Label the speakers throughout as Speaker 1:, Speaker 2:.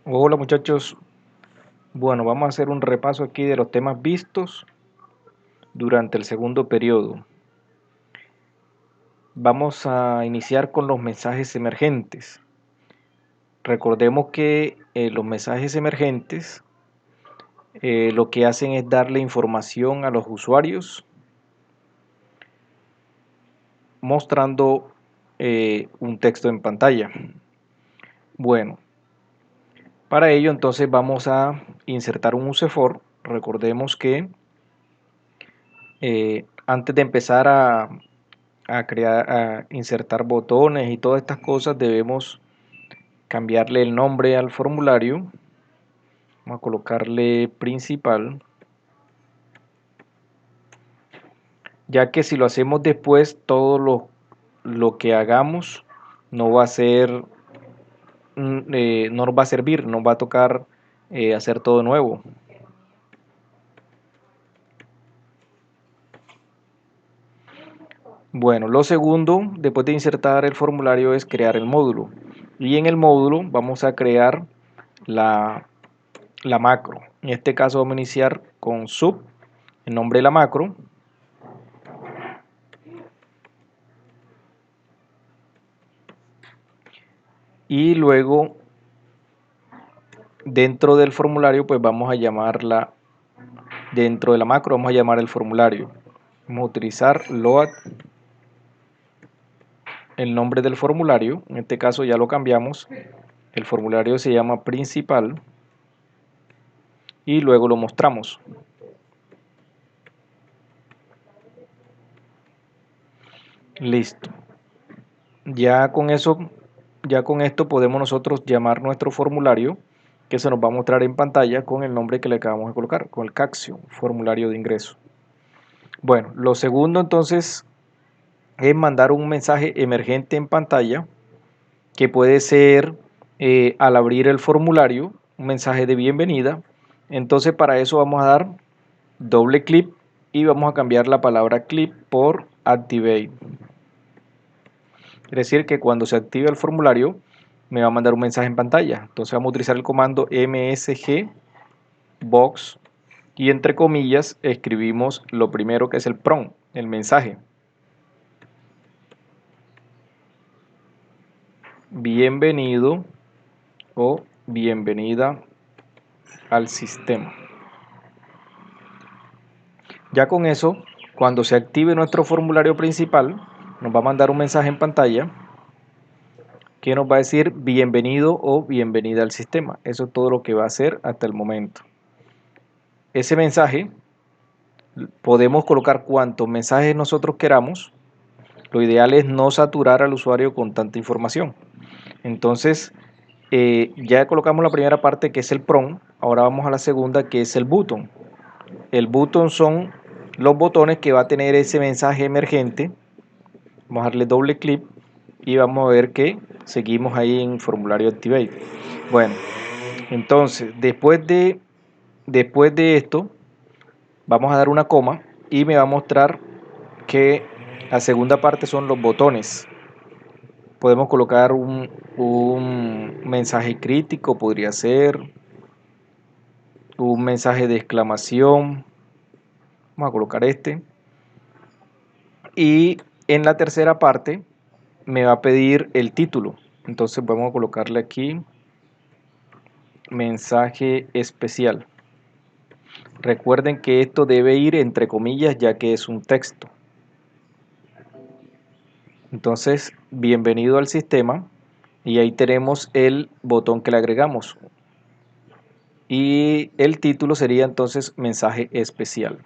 Speaker 1: Hola muchachos, bueno, vamos a hacer un repaso aquí de los temas vistos durante el segundo periodo. Vamos a iniciar con los mensajes emergentes. Recordemos que los mensajes emergentes lo que hacen es darle información a los usuarios mostrando un texto en pantalla. Bueno, para ello entonces vamos a insertar un UCFOR. Recordemos que antes de empezar a insertar botones y todas estas cosas, debemos cambiarle el nombre al formulario. Vamos a colocarle principal, ya que si lo hacemos después, todo lo que hagamos no va a ser, no nos va a servir, nos va a tocar hacer todo nuevo. Bueno, lo segundo, después de insertar el formulario, es crear el módulo. Y en el módulo vamos a crear la macro. En este caso vamos a iniciar con sub, el nombre de la macro. Y luego dentro del formulario pues vamos a llamarla, dentro de la macro vamos a llamar el formulario. Vamos a utilizar load, el nombre del formulario. En este caso ya lo cambiamos. El formulario se llama principal. Y luego lo mostramos. Listo. Ya con eso, ya con esto podemos nosotros llamar nuestro formulario, que se nos va a mostrar en pantalla con el nombre que le acabamos de colocar, con el CACSIO, formulario de ingreso. Bueno, lo segundo entonces es mandar un mensaje emergente en pantalla, que puede ser al abrir el formulario, un mensaje de bienvenida. Entonces para eso vamos a dar doble clic y vamos a cambiar la palabra clip por activate. Es decir, que cuando se active el formulario me va a mandar un mensaje en pantalla. Entonces vamos a utilizar el comando msg box y entre comillas escribimos lo primero, que es el prompt, el mensaje. Bienvenido o bienvenida al sistema. Ya con eso, cuando se active nuestro formulario principal, nos va a mandar un mensaje en pantalla que nos va a decir bienvenido o bienvenida al sistema. Eso es todo lo que va a hacer hasta el momento. Ese mensaje podemos colocar cuantos mensajes nosotros queramos. Lo ideal es no saturar al usuario con tanta información. Entonces, ya colocamos la primera parte, que es el prompt. Ahora vamos a la segunda, que es el button. El button son los botones que va a tener ese mensaje emergente. Vamos a darle doble clic y vamos a ver que seguimos ahí en formulario activate. Bueno, entonces después de esto vamos a dar una coma y me va a mostrar que la segunda parte son los botones. Podemos colocar un mensaje crítico, podría ser un mensaje de exclamación. Vamos a colocar este. Y en la tercera parte me va a pedir el título. Entonces vamos a colocarle aquí mensaje especial. Recuerden que esto debe ir entre comillas, ya que es un texto. Entonces, bienvenido al sistema, y ahí tenemos el botón que le agregamos. Y el título sería entonces mensaje especial.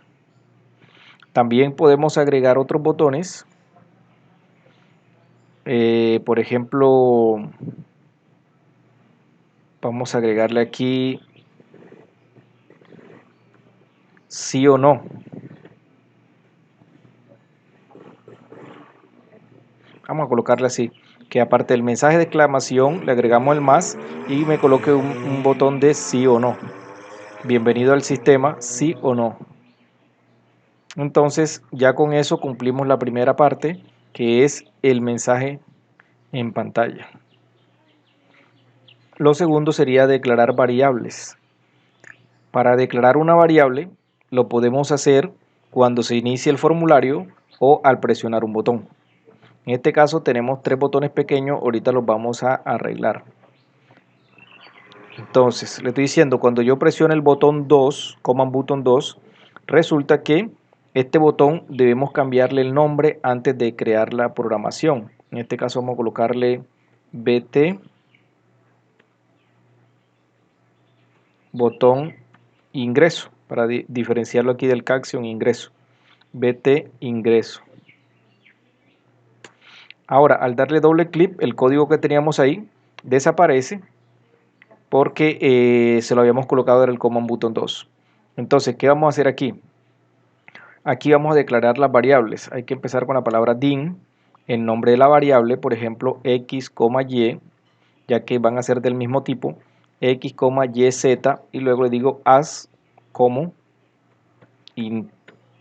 Speaker 1: También podemos agregar otros botones. Por ejemplo, vamos a agregarle aquí sí o no. Vamos a colocarle así, que aparte del mensaje de exclamación le agregamos el más y me coloque un botón de sí o no. Bienvenido al sistema, sí o no. Entonces ya con eso cumplimos la primera parte, que es el mensaje en pantalla. Lo segundo sería declarar variables. Para declarar una variable lo podemos hacer cuando se inicie el formulario o al presionar un botón. En este caso tenemos tres botones pequeños, ahorita los vamos a arreglar. Entonces, le estoy diciendo, cuando yo presiono el botón 2, Command Button 2, resulta que este botón debemos cambiarle el nombre antes de crear la programación. En este caso vamos a colocarle BT botón ingreso, para diferenciarlo aquí del caption ingreso. BT ingreso. Ahora, al darle doble clic, el código que teníamos ahí desaparece porque se lo habíamos colocado en el Command Button 2. Entonces, ¿qué vamos a hacer aquí? Aquí vamos a declarar las variables. Hay que empezar con la palabra din, el nombre de la variable, por ejemplo, x, y, ya que van a ser del mismo tipo, x, y, z, y luego le digo as como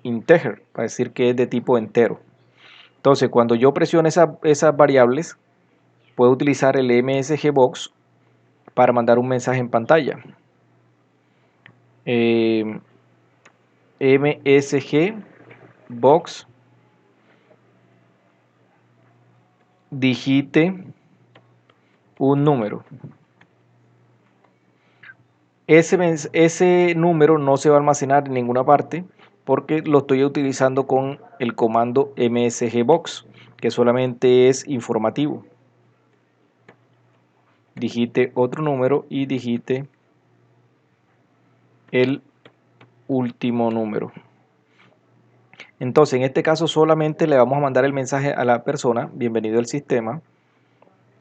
Speaker 1: integer, para decir que es de tipo entero. Entonces, cuando yo presiono esas variables, puedo utilizar el msgbox para mandar un mensaje en pantalla. msgbox digite un número. Ese número no se va a almacenar en ninguna parte porque lo estoy utilizando con el comando msgbox, que solamente es informativo. Digite otro número y digite el último número. Entonces, en este caso solamente le vamos a mandar el mensaje a la persona, bienvenido al sistema,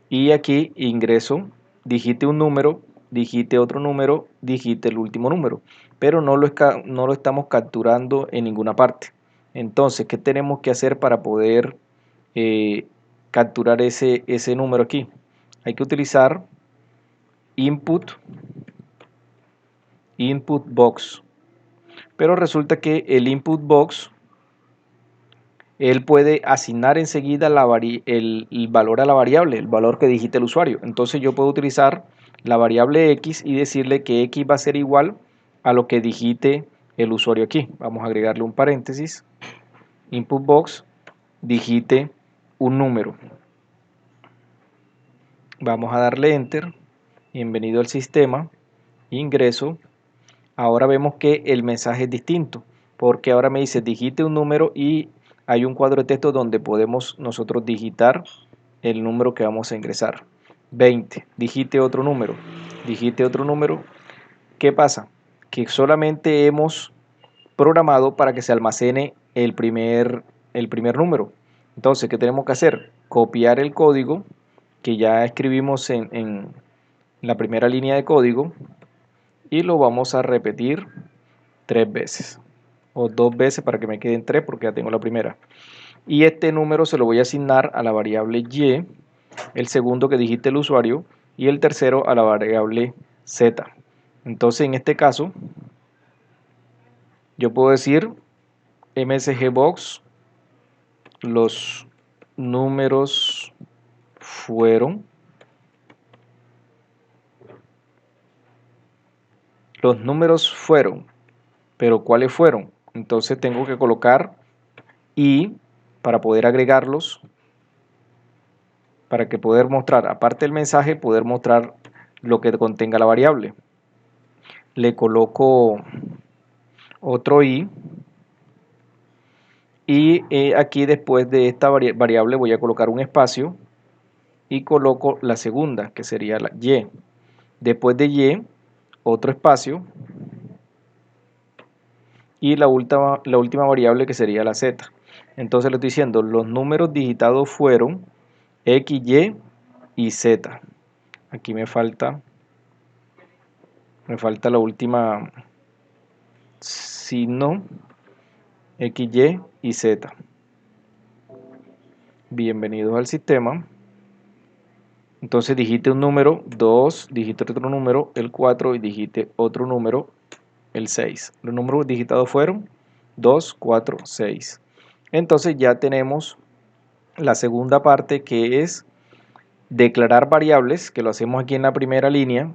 Speaker 1: y aquí ingreso, digite un número, digite otro número, digite el último número, pero no lo estamos capturando en ninguna parte. Entonces, ¿qué tenemos que hacer para poder capturar ese número aquí? Hay que utilizar input box, pero resulta que el input box él puede asignar enseguida el valor a la variable, el valor que digite el usuario. Entonces yo puedo utilizar la variable x y decirle que x va a ser igual a lo que digite el usuario aquí. Vamos a agregarle un paréntesis. Input box digite un número. Vamos a darle enter. Bienvenido al sistema. Ingreso. Ahora vemos que el mensaje es distinto, porque ahora me dice digite un número y hay un cuadro de texto donde podemos nosotros digitar el número que vamos a ingresar. 20, digite otro número, digite otro número. ¿Qué pasa? Que solamente hemos programado para que se almacene el primer número. Entonces, ¿qué tenemos que hacer? Copiar el código que ya escribimos en la primera línea de código y lo vamos a repetir 3 veces o 2 veces para que me queden 3 porque ya tengo la primera. Y este número se lo voy a asignar a la variable y, el segundo que digite el usuario y el tercero a la variable z. Entonces en este caso yo puedo decir msgbox los números fueron pero ¿cuáles fueron? Entonces tengo que colocar y para poder agregarlos, para que poder mostrar, aparte del mensaje, poder mostrar lo que contenga la variable. Le coloco otro y aquí después de esta variable voy a colocar un espacio y coloco la segunda, que sería la y. Después de y, otro espacio y la última variable que sería la z. Entonces le estoy diciendo, los números digitados fueron x, y z. Aquí me falta la última signo, x, y z. Bienvenidos al sistema. Entonces digite un número, 2, digite otro número, el 4 y digite otro número, el 6. Los números digitados fueron 2, 4, 6. Entonces ya tenemos la segunda parte que es declarar variables, que lo hacemos aquí en la primera línea,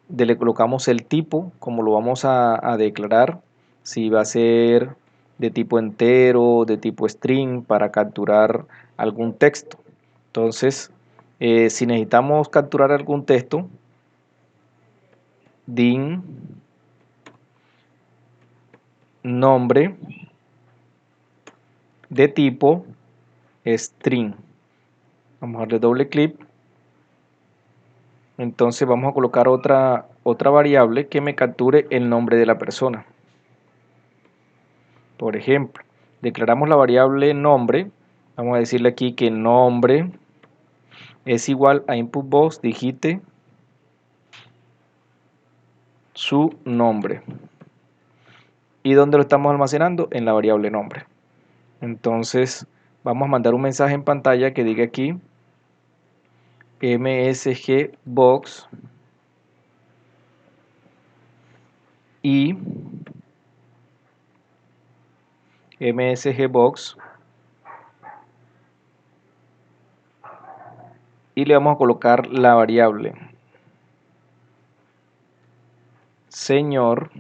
Speaker 1: le colocamos el tipo, como lo vamos a declarar, si va a ser de tipo entero, de tipo string, para capturar algún texto. Entonces, si necesitamos capturar algún texto, din nombre de tipo string. Vamos a darle doble clic. Entonces vamos a colocar otra variable que me capture el nombre de la persona. Por ejemplo, declaramos la variable nombre. Vamos a decirle aquí que nombre es igual a inputbox, digite su nombre. ¿Y dónde lo estamos almacenando? En la variable nombre. Entonces vamos a mandar un mensaje en pantalla que diga aquí msgbox y msgbox y le vamos a colocar la variable señor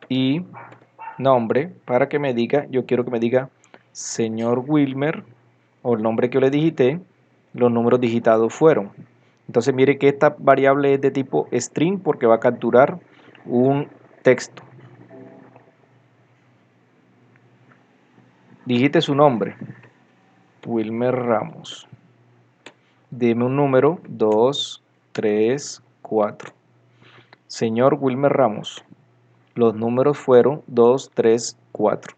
Speaker 1: y nombre para que me diga, yo quiero que me diga señor Wilmer, o el nombre que yo le digité, los números digitados fueron. Entonces mire que esta variable es de tipo string porque va a capturar un texto. Digite su nombre, Wilmer Ramos. Deme un número, 2, 3, 4. Señor Wilmer Ramos. Los números fueron 2, 3, 4.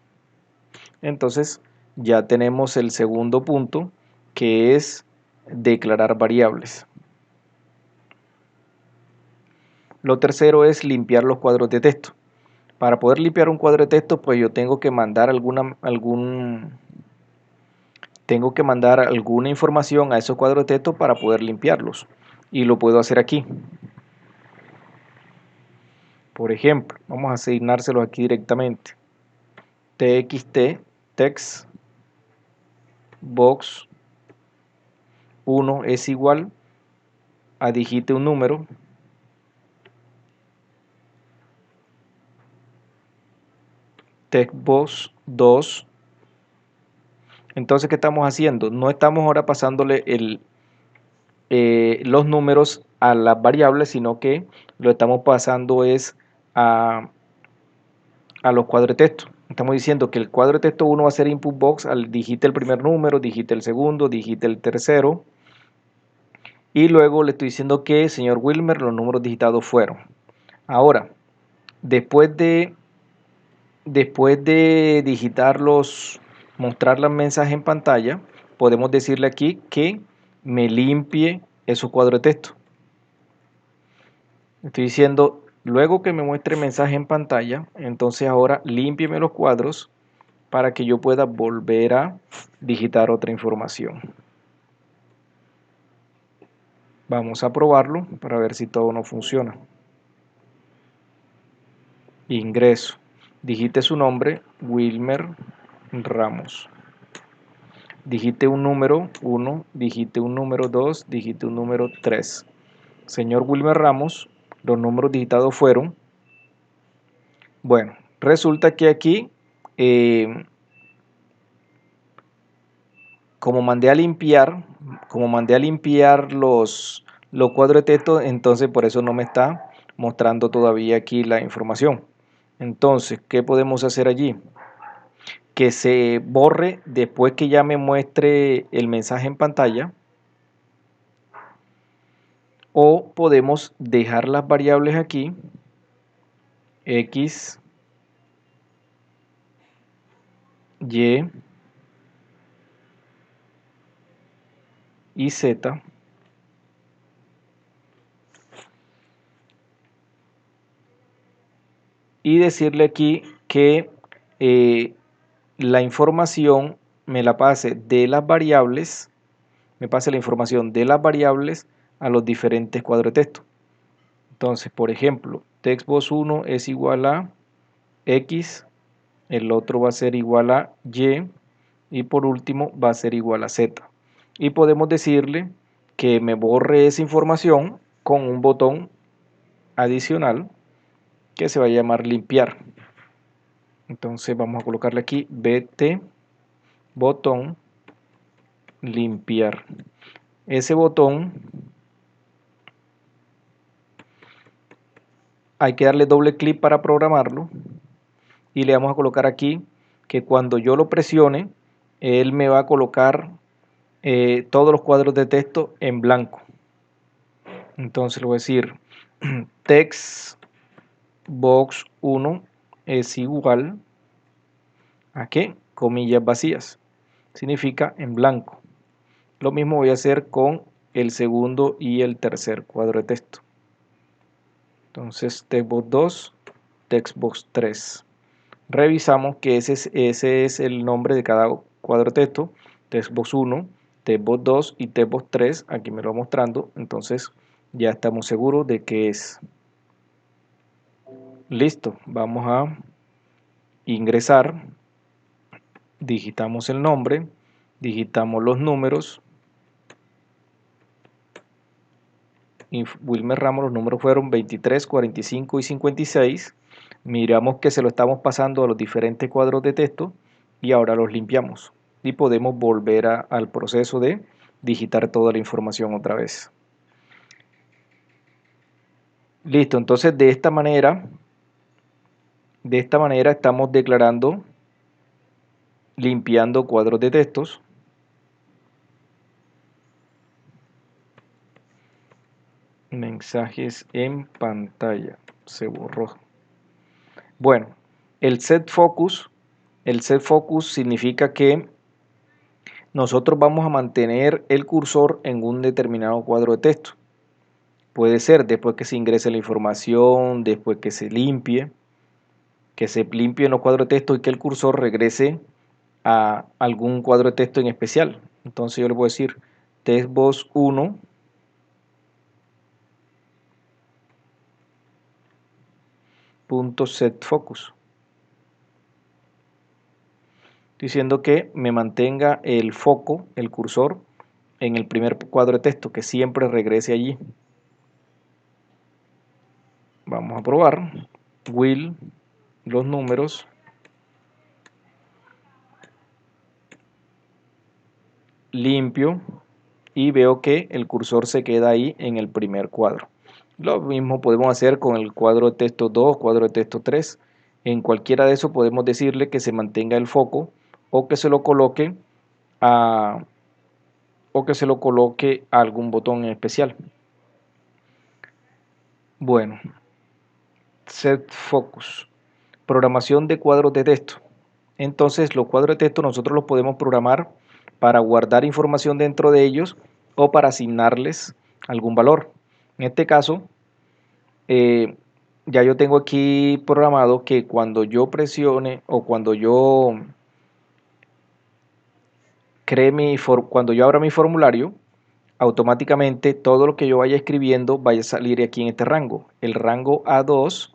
Speaker 1: Entonces ya tenemos el segundo punto, que es declarar variables. Lo tercero es limpiar los cuadros de texto. Para poder limpiar un cuadro de texto, pues yo tengo que mandar tengo que mandar alguna información a esos cuadros de texto para poder limpiarlos. Y lo puedo hacer aquí. Por ejemplo, vamos a asignárselos aquí directamente. txt text box 1 es igual a digite un número, textbox 2. Entonces, ¿qué estamos haciendo? No estamos ahora pasándole los números a las variables, sino que lo estamos pasando es a los cuadros de texto. Estamos diciendo que el cuadro de texto 1 va a ser input box, al digite el primer número, digite el segundo, digite el tercero. Y luego le estoy diciendo que, señor Wilmer, los números digitados fueron. Ahora, después de digitarlos, mostrar los mensajes en pantalla, podemos decirle aquí que me limpie esos cuadros de texto. Estoy diciendo, luego que me muestre mensaje en pantalla, entonces ahora límpieme los cuadros para que yo pueda volver a digitar otra información. Vamos a probarlo para ver si todo no funciona. Ingreso. Digite su nombre, Wilmer Ramos. Digite un número 1, digite un número 2, digite un número 3. Señor Wilmer Ramos, los números digitados fueron. Bueno, resulta que aquí, como mandé a limpiar los cuadros de texto, entonces por eso no me está mostrando todavía aquí la información. Entonces, ¿qué podemos hacer allí? Que se borre después que ya me muestre el mensaje en pantalla, o podemos dejar las variables aquí, x, y z, y decirle aquí que la información me la pase de las variables, me pase la información de las variables a los diferentes cuadros de texto. Entonces, por ejemplo, textbox 1 es igual a x, el otro va a ser igual a y, y por último va a ser igual a Z. Y podemos decirle que me borre esa información con un botón adicional que se va a llamar limpiar. Entonces vamos a colocarle aquí BT botón limpiar. Ese botón hay que darle doble clic para programarlo y le vamos a colocar aquí que cuando yo lo presione él me va a colocar todos los cuadros de texto en blanco. Entonces le voy a decir text box 1 es igual a ¿qué? Comillas vacías, significa en blanco. Lo mismo voy a hacer con el segundo y el tercer cuadro de texto. Entonces textbox 2, textbox 3. Revisamos que ese es el nombre de cada cuadro de texto, textbox 1, textbox 2 y textbox 3, aquí me lo va mostrando, entonces ya estamos seguros de que es. Listo, vamos a ingresar, digitamos el nombre, digitamos los números, y Wilmer Ramos, los números fueron 23, 45 y 56, miramos que se lo estamos pasando a los diferentes cuadros de texto y ahora los limpiamos y podemos volver al proceso de digitar toda la información otra vez. Listo, entonces de esta manera estamos declarando, limpiando cuadros de textos. Mensajes en pantalla, se borró. Bueno, el set focus significa que nosotros vamos a mantener el cursor en un determinado cuadro de texto. Puede ser después que se ingrese la información, después que se limpie en los cuadros de texto y que el cursor regrese a algún cuadro de texto en especial. Entonces yo le voy a decir textbox 1 .set focus, diciendo que me mantenga el foco, el cursor, en el primer cuadro de texto, que siempre regrese allí. Vamos a probar. Will, los números. Limpio y veo que el cursor se queda ahí en el primer cuadro. Lo mismo podemos hacer con el cuadro de texto 2, cuadro de texto 3. En cualquiera de esos podemos decirle que se mantenga el foco o que se lo coloque a algún botón en especial. Bueno, set focus, programación de cuadros de texto. Entonces los cuadros de texto nosotros los podemos programar para guardar información dentro de ellos o para asignarles algún valor. En este caso, ya yo tengo aquí programado que cuando yo presione o cuando yo cuando yo abra mi formulario, automáticamente todo lo que yo vaya escribiendo vaya a salir aquí en este rango. El rango A2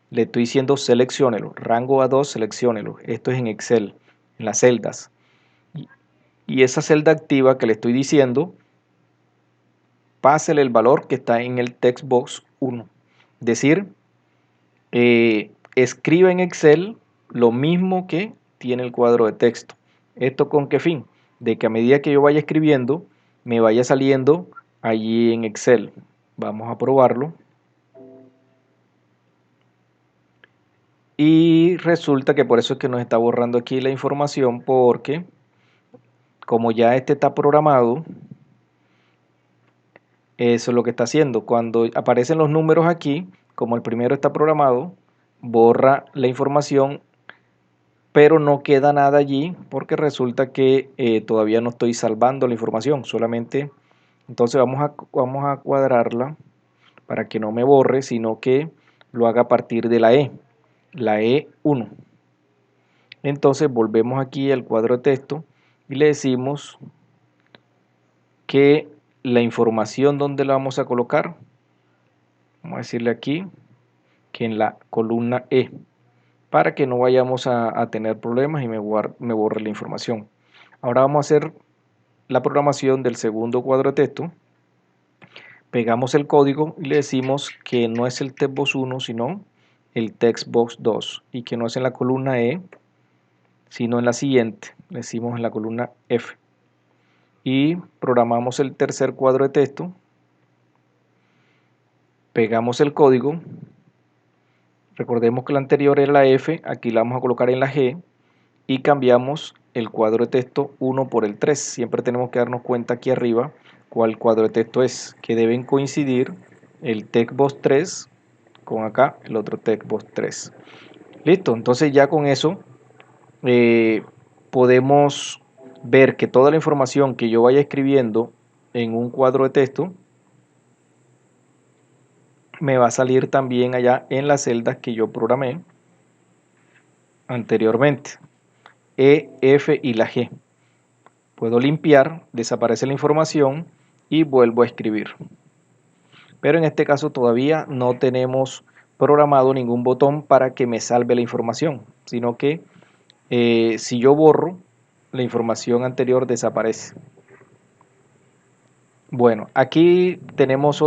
Speaker 1: le estoy diciendo selecciónelo, rango A2 selecciónelo. Esto es en Excel, en las celdas. Y esa celda activa que le estoy diciendo, pásele el valor que está en el textbox 1. Es decir, escribe en Excel lo mismo que tiene el cuadro de texto. ¿Esto con qué fin? De que a medida que yo vaya escribiendo, me vaya saliendo allí en Excel. Vamos a probarlo. Y resulta que por eso es que nos está borrando aquí la información, porque como ya este está programado, eso es lo que está haciendo. Cuando aparecen los números aquí, como el primero está programado, borra la información, pero no queda nada allí porque resulta que todavía no estoy salvando la información. Solamente, entonces vamos a cuadrarla para que no me borre, sino que lo haga a partir de la E1. Entonces volvemos aquí al cuadro de texto y le decimos que la información donde la vamos a colocar, vamos a decirle aquí que en la columna E, para que no vayamos a tener problemas y me borre la información. Ahora vamos a hacer la programación del segundo cuadro de texto. Pegamos el código y le decimos que no es el textbox 1 sino el textbox 2 y que no es en la columna E sino en la siguiente, le decimos en la columna F. Y programamos el tercer cuadro de texto, pegamos el código, recordemos que la anterior era la F, aquí la vamos a colocar en la G y cambiamos el cuadro de texto 1 por el 3. Siempre tenemos que darnos cuenta aquí arriba cuál cuadro de texto es, que deben coincidir el textbox 3 con acá el otro textbox 3. Listo, entonces ya con eso podemos ver que toda la información que yo vaya escribiendo en un cuadro de texto me va a salir también allá en las celdas que yo programé anteriormente, E, F y la G. Puedo limpiar, desaparece la información y vuelvo a escribir. Pero en este caso todavía no tenemos programado ningún botón para que me salve la información, sino que si yo borro, la información anterior desaparece. Bueno, aquí tenemos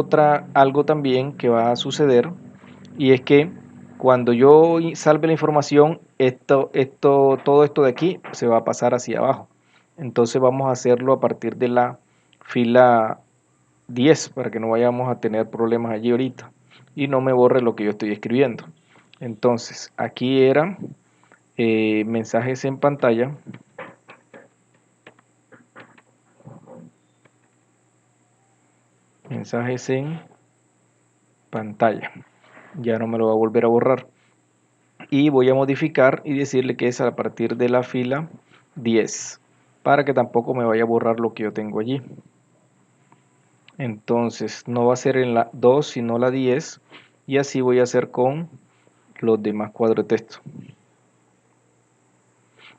Speaker 1: algo también que va a suceder, y es que cuando yo salve la información, todo esto de aquí se va a pasar hacia abajo. Entonces vamos a hacerlo a partir de la fila 10 para que no vayamos a tener problemas allí ahorita y no me borre lo que yo estoy escribiendo. Entonces aquí era mensajes en pantalla. Mensajes en pantalla. Ya no me lo va a volver a borrar. Y voy a modificar y decirle que es a partir de la fila 10 para que tampoco me vaya a borrar lo que yo tengo allí. Entonces no va a ser en la 2 sino la 10 y así voy a hacer con los demás cuadros de texto.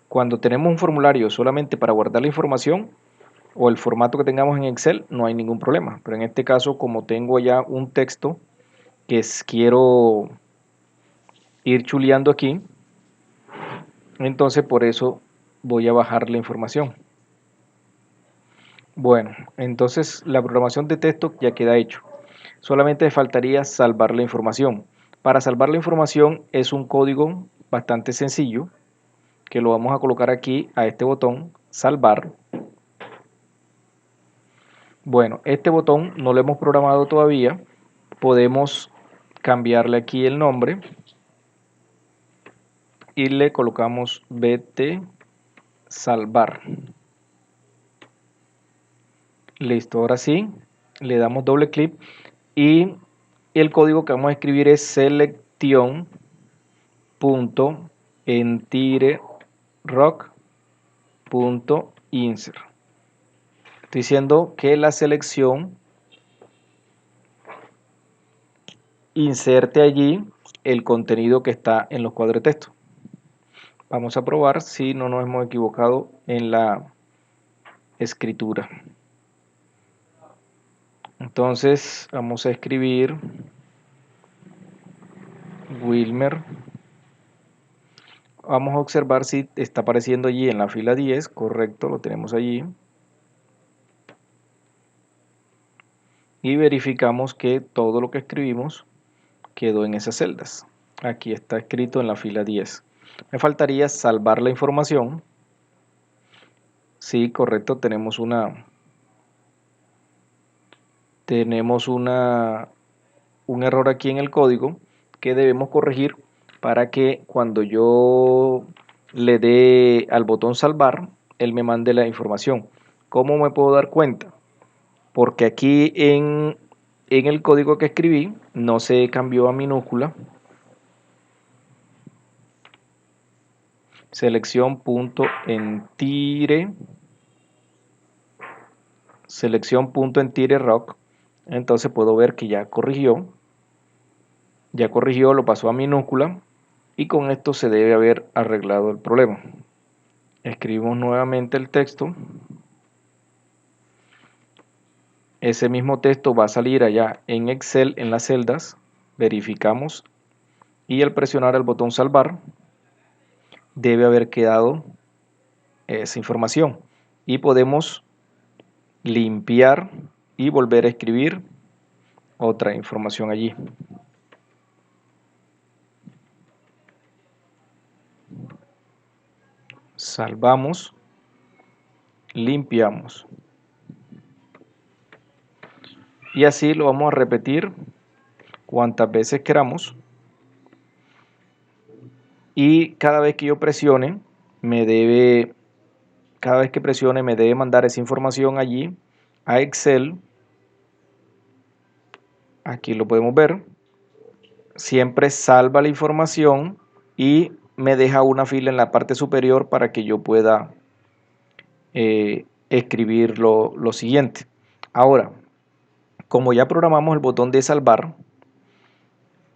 Speaker 1: Cuando tenemos un formulario solamente para guardar la información o el formato que tengamos en Excel, no hay ningún problema. Pero en este caso, como tengo ya un texto que quiero ir chuleando aquí, entonces por eso voy a bajar la información. Bueno, entonces la programación de texto ya queda hecho. Solamente faltaría salvar la información. Para salvar la información es un código bastante sencillo que lo vamos a colocar aquí a este botón, salvar. Bueno, este botón no lo hemos programado todavía. Podemos cambiarle aquí el nombre y le colocamos BT salvar. Listo, ahora sí, le damos doble clic y el código que vamos a escribir es selection.entirerock.insert. Estoy diciendo que la selección inserte allí el contenido que está en los cuadros de texto. Vamos a probar si no nos hemos equivocado en la escritura. Entonces vamos a escribir Wilmer. Vamos a observar si está apareciendo allí en la fila 10, correcto, lo tenemos allí. Y verificamos que todo lo que escribimos quedó en esas celdas. Aquí está escrito en la fila 10. Me faltaría salvar la información. Sí, correcto, tenemos un error aquí en el código que debemos corregir para que cuando yo le dé al botón salvar, él me mande la información. ¿Cómo me puedo dar cuenta? Porque aquí en el código que escribí no se cambió a minúscula. Selección.entire.rock. Entonces puedo ver que ya corrigió, lo pasó a minúscula y con esto se debe haber arreglado el problema. Escribimos nuevamente el texto. Ese mismo texto va a salir allá en Excel en las celdas, verificamos y al presionar el botón salvar debe haber quedado esa información. y podemos limpiar y volver a escribir otra información allí. Salvamos, limpiamos. Y así lo vamos a repetir cuantas veces queramos. Y cada vez que yo presione, cada vez que presione me debe mandar esa información allí a Excel. Aquí lo podemos ver. Siempre salva la información y me deja una fila en la parte superior para que yo pueda escribir lo siguiente. Ahora, como ya programamos el botón de salvar,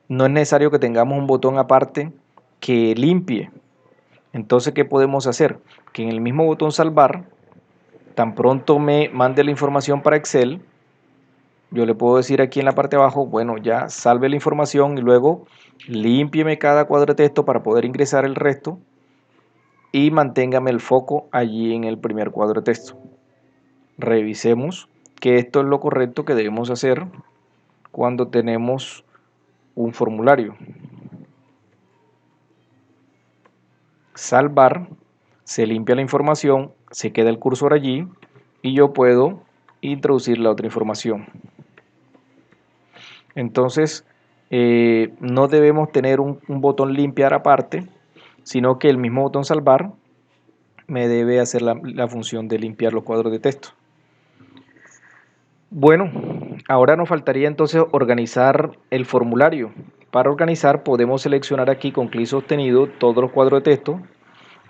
Speaker 1: no es necesario que tengamos un botón aparte que limpie. Entonces, ¿qué podemos hacer? Que en el mismo botón salvar, tan pronto me mande la información para Excel, yo le puedo decir aquí en la parte de abajo, bueno, ya salve la información y luego límpieme cada cuadro de texto para poder ingresar el resto y manténgame el foco allí en el primer cuadro de texto. Revisemos que esto es lo correcto que debemos hacer cuando tenemos un formulario. Salvar, se limpia la información, se queda el cursor allí y yo puedo introducir la otra información. Entonces, no debemos tener un botón limpiar aparte, sino que el mismo botón salvar me debe hacer la función de limpiar los cuadros de texto. Bueno, ahora nos faltaría entonces organizar el formulario. Para organizar podemos seleccionar aquí con clic sostenido todos los cuadros de texto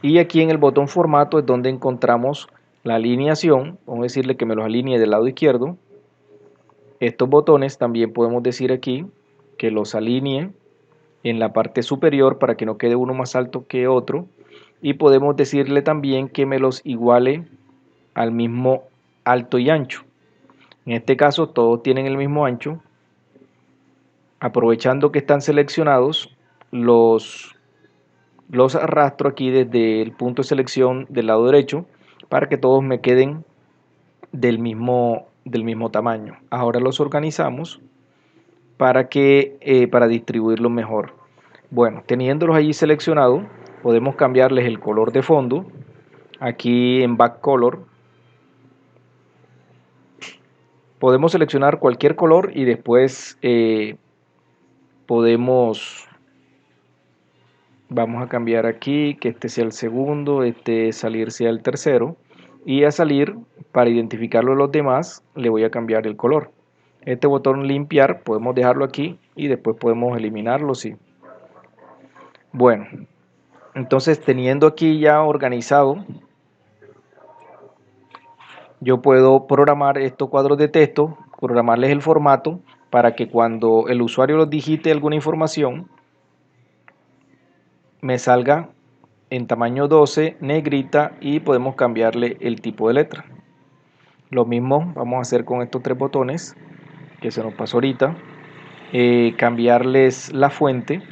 Speaker 1: y aquí en el botón formato es donde encontramos la alineación. Vamos a decirle que me los alinee del lado izquierdo. Estos botones también podemos decir aquí que los alinee en la parte superior para que no quede uno más alto que otro y podemos decirle también que me los iguale al mismo alto y ancho. En este caso todos tienen el mismo ancho. Aprovechando que están seleccionados, los arrastro aquí desde el punto de selección del lado derecho para que todos me queden del mismo tamaño. Ahora los organizamos para distribuirlos mejor. Bueno, teniéndolos allí seleccionados, podemos cambiarles el color de fondo. Aquí en Back Color podemos seleccionar cualquier color y después vamos a cambiar aquí que este sea el segundo, este salir sea el tercero y a salir, para identificarlo de los demás, le voy a cambiar el color. Este botón limpiar podemos dejarlo aquí y después podemos eliminarlo, sí. Bueno, entonces teniendo aquí ya organizado, yo puedo programar estos cuadros de texto, programarles el formato para que cuando el usuario los digite alguna información, me salga en tamaño 12, negrita y podemos cambiarle el tipo de letra. Lo mismo vamos a hacer con estos tres botones que se nos pasó ahorita. Cambiarles la fuente,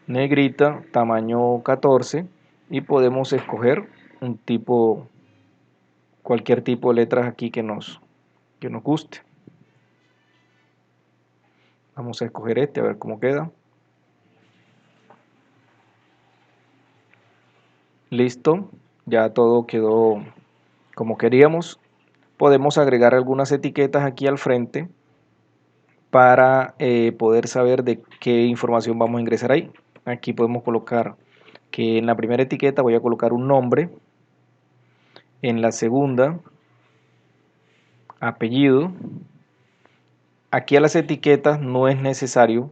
Speaker 1: negrita, tamaño 14 y podemos escoger un tipo, cualquier tipo de letras aquí que nos guste. Vamos a escoger este a ver cómo queda. Listo, ya todo quedó como queríamos. Podemos agregar algunas etiquetas aquí al frente para poder saber de qué información vamos a ingresar ahí. Aquí podemos colocar que en la primera etiqueta voy a colocar un nombre, en la segunda apellido. Aquí a las etiquetas no es necesario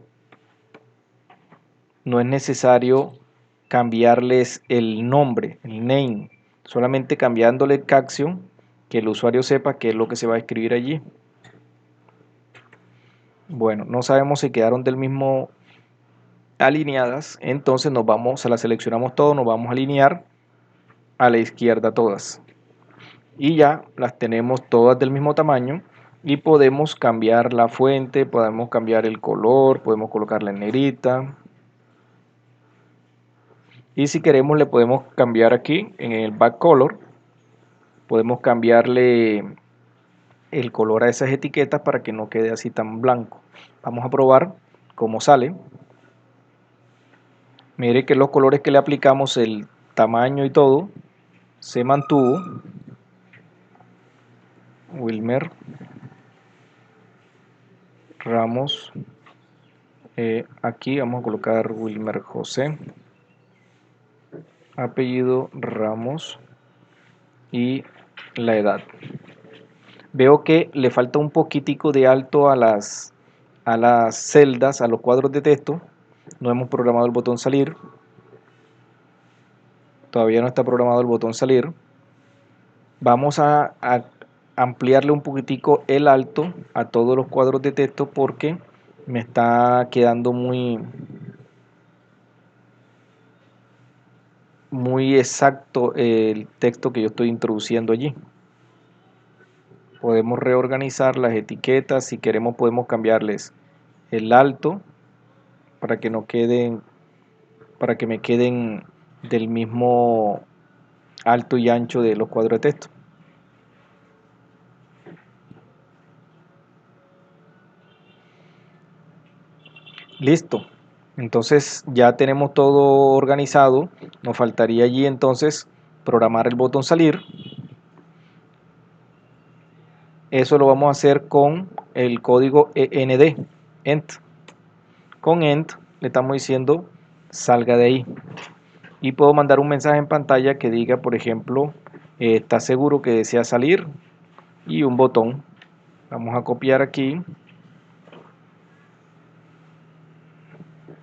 Speaker 1: cambiarles el nombre, el name, solamente cambiándole el caption, que el usuario sepa qué es lo que se va a escribir allí. Bueno, no sabemos si quedaron del mismo alineadas, entonces se las seleccionamos todo, nos vamos a alinear a la izquierda todas y ya las tenemos todas del mismo tamaño y podemos cambiar la fuente, podemos cambiar el color, podemos colocarla en negrita y si queremos le podemos cambiar aquí en el back color podemos cambiarle el color a esas etiquetas para que no quede así tan blanco. Vamos a probar cómo sale. Mire que los colores que le aplicamos, el tamaño y todo, se mantuvo. Wilmer Ramos. Aquí vamos a colocar Wilmer José. Apellido Ramos. Y la edad. Veo que le falta un poquitico de alto a las celdas, a los cuadros de texto. No hemos programado el botón salir. Todavía no está programado el botón salir. Vamos a ampliarle un poquitico el alto a todos los cuadros de texto porque me está quedando muy exacto el texto que yo estoy introduciendo allí. Podemos reorganizar las etiquetas. Si queremos podemos cambiarles el alto para que no queden, para que me queden del mismo alto y ancho de los cuadros de texto. Listo. Entonces ya tenemos todo organizado. Nos faltaría allí entonces programar el botón salir. Eso lo vamos a hacer con el código END. END. Con END le estamos diciendo salga de ahí. Y puedo mandar un mensaje en pantalla que diga, por ejemplo, ¿está seguro que desea salir? Y un botón. Vamos a copiar aquí.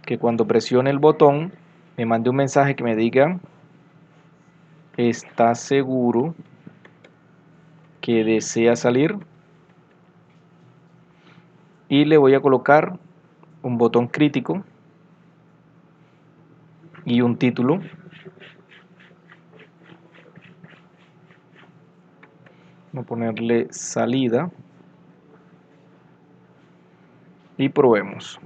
Speaker 1: Que cuando presione el botón me mande un mensaje que me diga ¿está seguro que desea salir? Y le voy a colocar un botón crítico y un título. Voy a ponerle salida y probemos.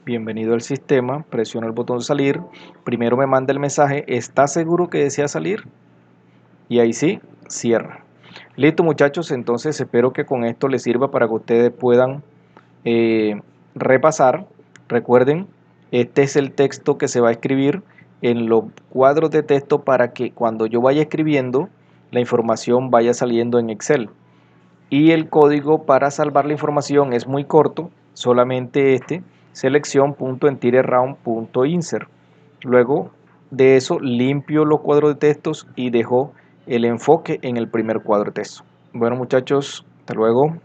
Speaker 1: Bienvenido al sistema, presiono el botón salir. Primero me manda el mensaje, ¿está seguro que desea salir? Y ahí sí, cierra. Listo muchachos, entonces espero que con esto les sirva para que ustedes puedan repasar. Recuerden, este es el texto que se va a escribir en los cuadros de texto para que cuando yo vaya escribiendo la información vaya saliendo en Excel. Y el código para salvar la información es muy corto, solamente selección.entityround.insert. Luego de eso limpio los cuadros de textos y dejo el enfoque en el primer cuadro de texto. Bueno muchachos, hasta luego.